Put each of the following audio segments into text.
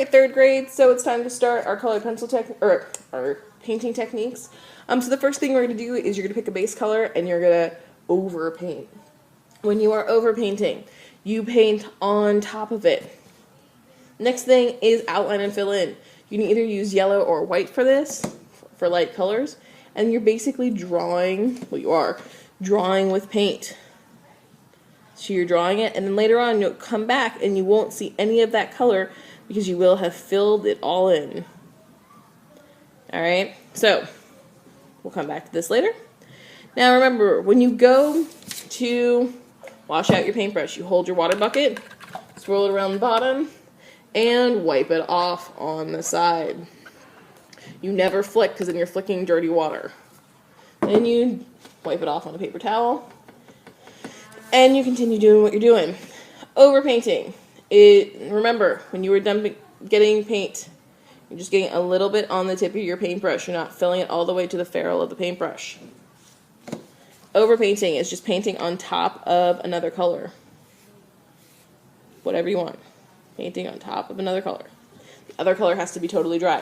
right, third grade, so it's time to start our colored pencil or our painting techniques. So the first thing we're going to do is you're going to pick a base color and you're going to overpaint. When you are overpainting, you paint on top of it. Next thing is outline and fill in. You can either use yellow or white for this, for light colors, and you're basically drawing, well, you are drawing with paint. So you're drawing it, and then later on you'll come back and you won't see any of that color because you will have filled it all in. Alright, so we'll come back to this later. Now remember, when you go to wash out your paintbrush, you hold your water bucket, swirl it around the bottom, and wipe it off on the side. You never flick because then you're flicking dirty water. Then you wipe it off on a paper towel, and you continue doing what you're doing. Overpainting. Remember, when you were done getting paint, you're just getting a little bit on the tip of your paintbrush. You're not filling it all the way to the ferrule of the paintbrush. Overpainting is just painting on top of another color. Whatever you want. Painting on top of another color. The other color has to be totally dry.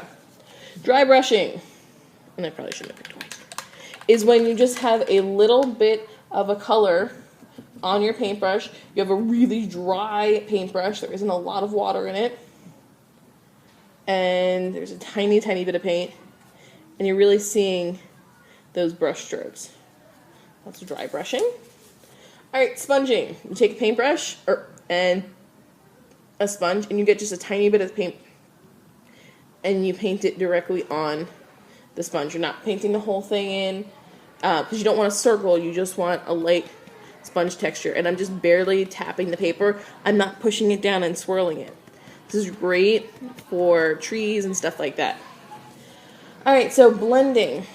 Dry brushing, and I probably shouldn't have picked white, is when you just have a little bit of a color on your paintbrush. You have a really dry paintbrush. There isn't a lot of water in it. And there's a tiny, tiny bit of paint. And you're really seeing those brush strokes. That's dry brushing. Alright, sponging. You take a paintbrush and a sponge, and you get just a tiny bit of paint, and you paint it directly on the sponge. You're not painting the whole thing in, because you don't want a circle, you just want a light sponge texture. And I'm just barely tapping the paper. I'm not pushing it down and swirling it. This is great for trees and stuff like that. Alright, so blending.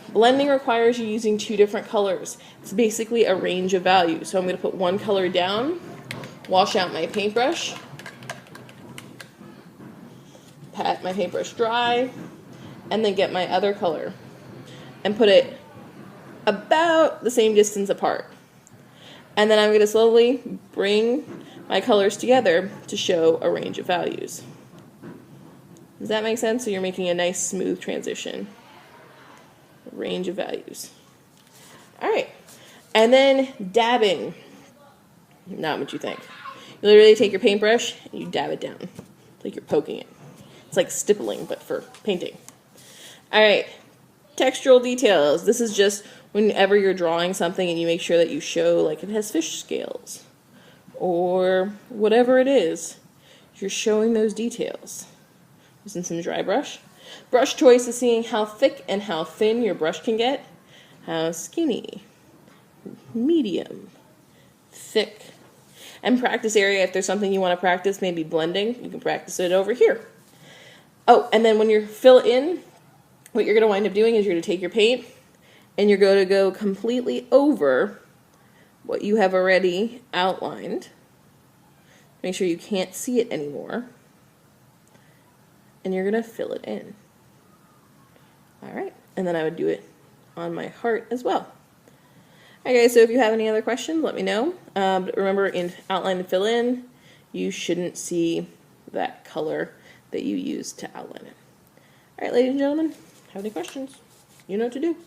Blending requires you using two different colors. It's basically a range of values. So I'm going to put one color down, wash out my paintbrush, pat my paintbrush dry, and then get my other color and put it about the same distance apart. And then I'm going to slowly bring my colors together to show a range of values. Does that make sense? So you're making a nice smooth transition. A range of values. Alright. And then dabbing. Not what you think. You literally take your paintbrush and you dab it down. Like you're poking it. It's like stippling, but for painting. Alright. Textural details. This is just whenever you're drawing something and you make sure that you show like it has fish scales or whatever it is, you're showing those details. Using some dry brush. Brush choice is seeing how thick and how thin your brush can get. How skinny, medium, thick. And practice area, if there's something you want to practice, maybe blending, you can practice it over here. Oh, and then when you fill in, what you're going to wind up doing is you're going to take your paint and you're going to go completely over what you have already outlined. Make sure you can't see it anymore. And you're going to fill it in. Alright, and then I would do it on my heart as well. Alright guys, so if you have any other questions, let me know. But remember, in outline and fill in, you shouldn't see that color that you used to outline it. Alright, ladies and gentlemen, have any questions? You know what to do.